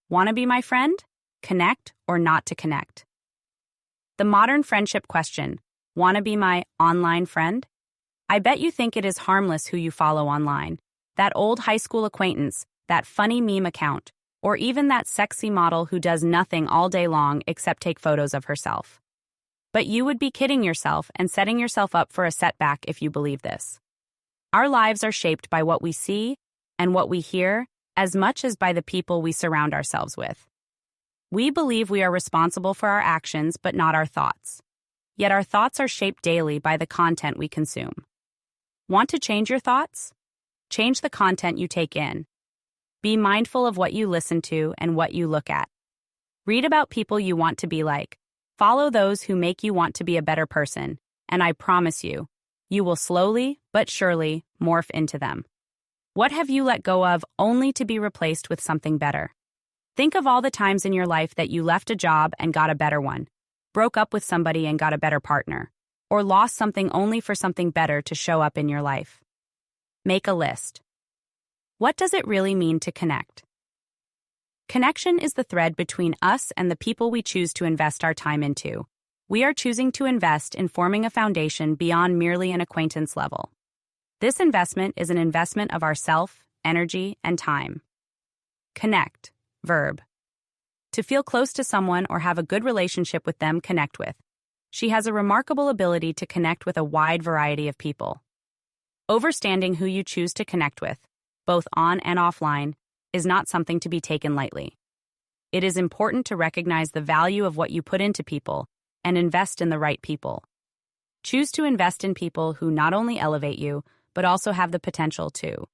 Want to be my friend? Connect or not to connect? The modern friendship question, want to be my online friend? I bet you think it is harmless who you follow online. That old high school acquaintance, that funny meme account, or even that sexy model who does nothing all day long except take photos of herself. But you would be kidding yourself and setting yourself up for a setback if you believe this. Our lives are shaped by what we see and what we hear as much as by the people we surround ourselves with. We believe we are responsible for our actions but not our thoughts. Yet our thoughts are shaped daily by the content we consume. Want to change your thoughts? Change the content you take in. Be mindful of what you listen to and what you look at. Read about people you want to be like. Follow those who make you want to be a better person, and I promise you, you will slowly but surely morph into them. What have you let go of only to be replaced with something better? Think of all the times in your life that you left a job and got a better one, broke up with somebody and got a better partner, or lost something only for something better to show up in your life. Make a list. What does it really mean to connect? Connection is the thread between us and the people we choose to invest our time into. We are choosing to invest in forming a foundation beyond merely an acquaintance level. This investment is an investment of ourself, energy, and time. Connect. Verb. To feel close to someone or have a good relationship with them, connect with. She has a remarkable ability to connect with a wide variety of people. Understanding who you choose to connect with, both on and offline, is not something to be taken lightly. It is important to recognize the value of what you put into people and invest in the right people. Choose to invest in people who not only elevate you, but also have the potential to.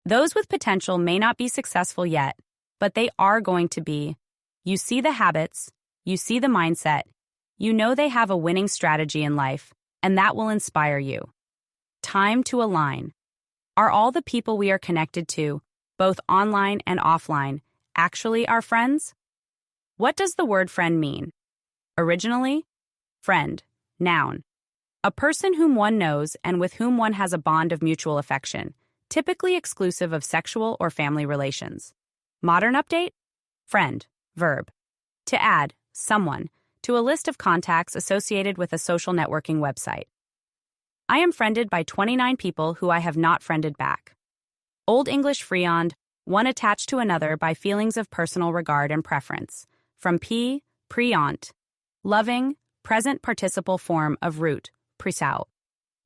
Those with potential may not be successful yet, but they are going to be. You see the habits, you see the mindset, you know they have a winning strategy in life, and that will inspire you. Time to align. Are all the people we are connected to, both online and offline, actually our friends? What does the word friend mean? Originally, friend, noun. A person whom one knows and with whom one has a bond of mutual affection, typically exclusive of sexual or family relations. Modern update? Friend, verb. To add, someone, to a list of contacts associated with a social networking website. I am friended by 29 people who I have not friended back. Old English friend, one attached to another by feelings of personal regard and preference. From preont. Loving, present participle form of root, presau.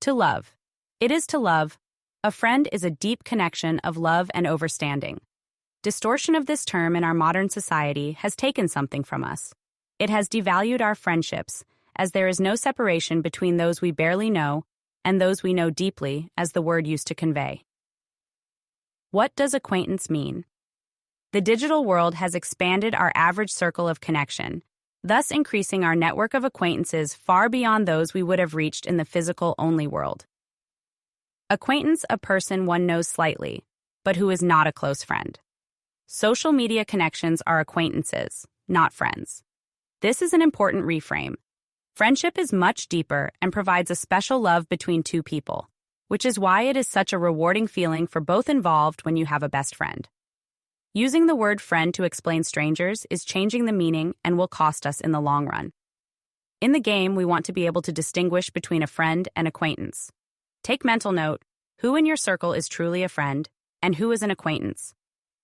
To love. It is to love. A friend is a deep connection of love and understanding. Distortion of this term in our modern society has taken something from us. It has devalued our friendships, as there is no separation between those we barely know and those we know deeply, as the word used to convey. What does acquaintance mean? The digital world has expanded our average circle of connection, thus increasing our network of acquaintances far beyond those we would have reached in the physical-only world. Acquaintance, a person one knows slightly, but who is not a close friend. Social media connections are acquaintances, not friends. This is an important reframe. Friendship is much deeper and provides a special love between two people, which is why it is such a rewarding feeling for both involved when you have a best friend. Using the word friend to explain strangers is changing the meaning and will cost us in the long run. In the game, we want to be able to distinguish between a friend and acquaintance. Take mental note, who in your circle is truly a friend and who is an acquaintance?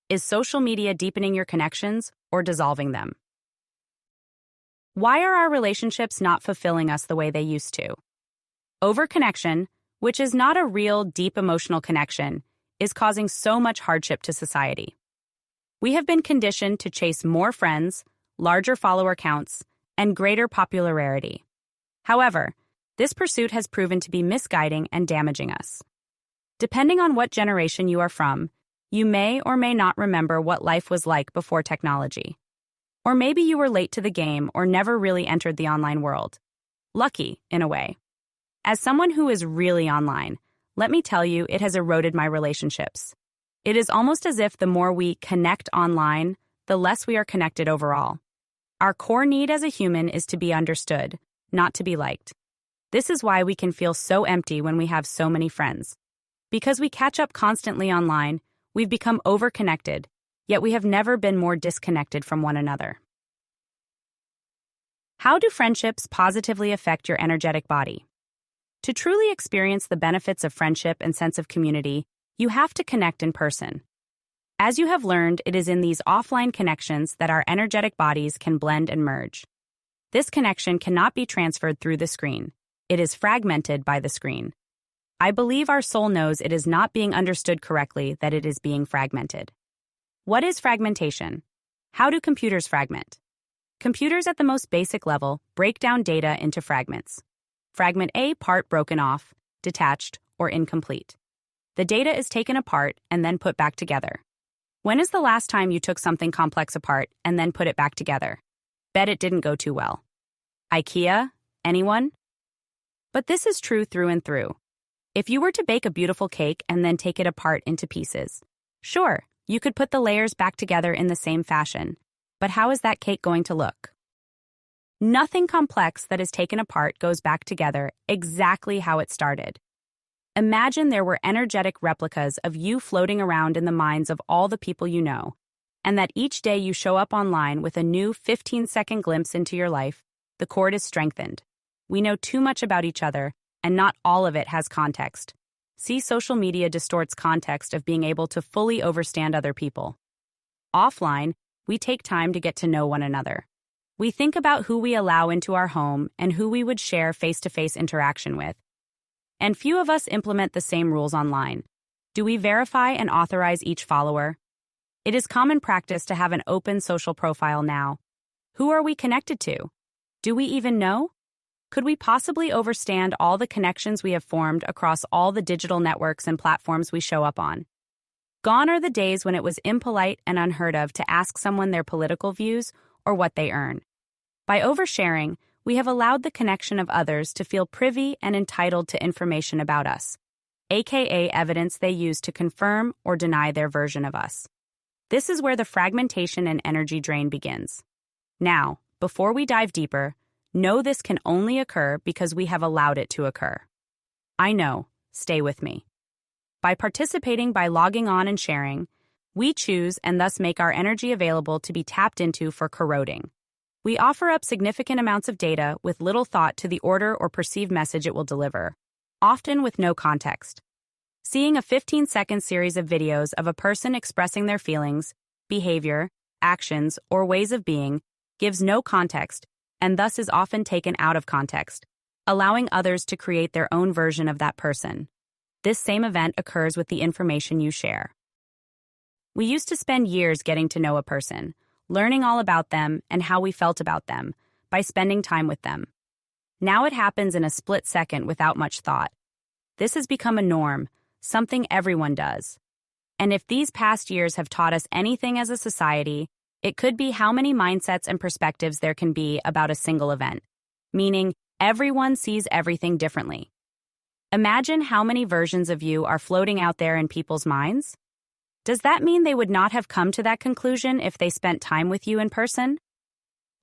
Is social media deepening your connections or dissolving them? Why are our relationships not fulfilling us the way they used to? Overconnection, which is not a real, deep emotional connection, is causing so much hardship to society. We have been conditioned to chase more friends, larger follower counts, and greater popularity. However, this pursuit has proven to be misguiding and damaging us. Depending on what generation you are from, you may or may not remember what life was like before technology. Or maybe you were late to the game or never really entered the online world. Lucky, in a way. As someone who is really online, let me tell you it has eroded my relationships. It is almost as if the more we connect online, the less we are connected overall. Our core need as a human is to be understood, not to be liked. This is why we can feel so empty when we have so many friends. Because we catch up constantly online, we've become overconnected, yet we have never been more disconnected from one another. How do friendships positively affect your energetic body? To truly experience the benefits of friendship and sense of community, you have to connect in person. As you have learned, it is in these offline connections that our energetic bodies can blend and merge. This connection cannot be transferred through the screen. It is fragmented by the screen. I believe our soul knows it is not being understood correctly, that it is being fragmented. What is fragmentation? How do computers fragment? Computers at the most basic level break down data into fragments. Fragment A, part broken off, detached, or incomplete. The data is taken apart and then put back together. When is the last time you took something complex apart and then put it back together? Bet it didn't go too well. IKEA? Anyone? But this is true through and through. If you were to bake a beautiful cake and then take it apart into pieces, sure, you could put the layers back together in the same fashion, but how is that cake going to look? Nothing complex that is taken apart goes back together exactly how it started. Imagine there were energetic replicas of you floating around in the minds of all the people you know, and that each day you show up online with a new 15-second glimpse into your life, the cord is strengthened. We know too much about each other, and not all of it has context. See, social media distorts context of being able to fully understand other people. Offline, we take time to get to know one another. We think about who we allow into our home and who we would share face-to-face interaction with. And few of us implement the same rules online. Do we verify and authorize each follower? It is common practice to have an open social profile now. Who are we connected to? Do we even know? Could we possibly understand all the connections we have formed across all the digital networks and platforms we show up on? Gone are the days when it was impolite and unheard of to ask someone their political views or what they earn. By oversharing, we have allowed the connection of others to feel privy and entitled to information about us, aka evidence they use to confirm or deny their version of us. This is where the fragmentation and energy drain begins. Now, before we dive deeper, know this can only occur because we have allowed it to occur. I know, stay with me. By participating by logging on and sharing, we choose and thus make our energy available to be tapped into for corroding. We offer up significant amounts of data with little thought to the order or perceived message it will deliver, often with no context. Seeing a 15-second series of videos of a person expressing their feelings, behavior, actions, or ways of being gives no context and thus is often taken out of context, allowing others to create their own version of that person. This same event occurs with the information you share. We used to spend years getting to know a person, learning all about them and how we felt about them, by spending time with them. Now it happens in a split second without much thought. This has become a norm, something everyone does. And if these past years have taught us anything as a society, it could be how many mindsets and perspectives there can be about a single event, meaning everyone sees everything differently. Imagine how many versions of you are floating out there in people's minds. Does that mean they would not have come to that conclusion if they spent time with you in person?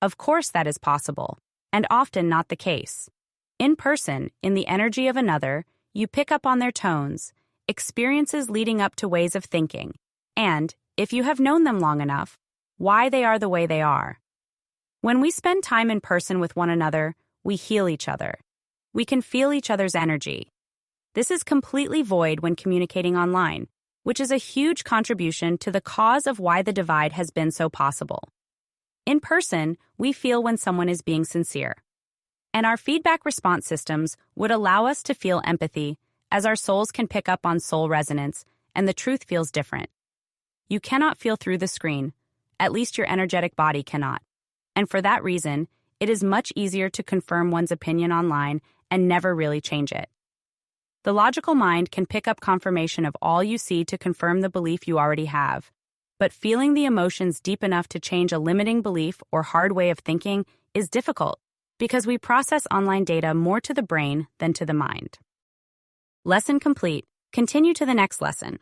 Of course that is possible, and often not the case. In person, in the energy of another, you pick up on their tones, experiences leading up to ways of thinking, and, if you have known them long enough, why they are the way they are. When we spend time in person with one another, we heal each other. We can feel each other's energy. This is completely void when communicating online, which is a huge contribution to the cause of why the divide has been so possible. In person, we feel when someone is being sincere. And our feedback response systems would allow us to feel empathy, as our souls can pick up on soul resonance, and the truth feels different. You cannot feel through the screen, at least your energetic body cannot. And for that reason, it is much easier to confirm one's opinion online and never really change it. The logical mind can pick up confirmation of all you see to confirm the belief you already have, but feeling the emotions deep enough to change a limiting belief or hard way of thinking is difficult because we process online data more to the brain than to the mind. Lesson complete. Continue to the next lesson.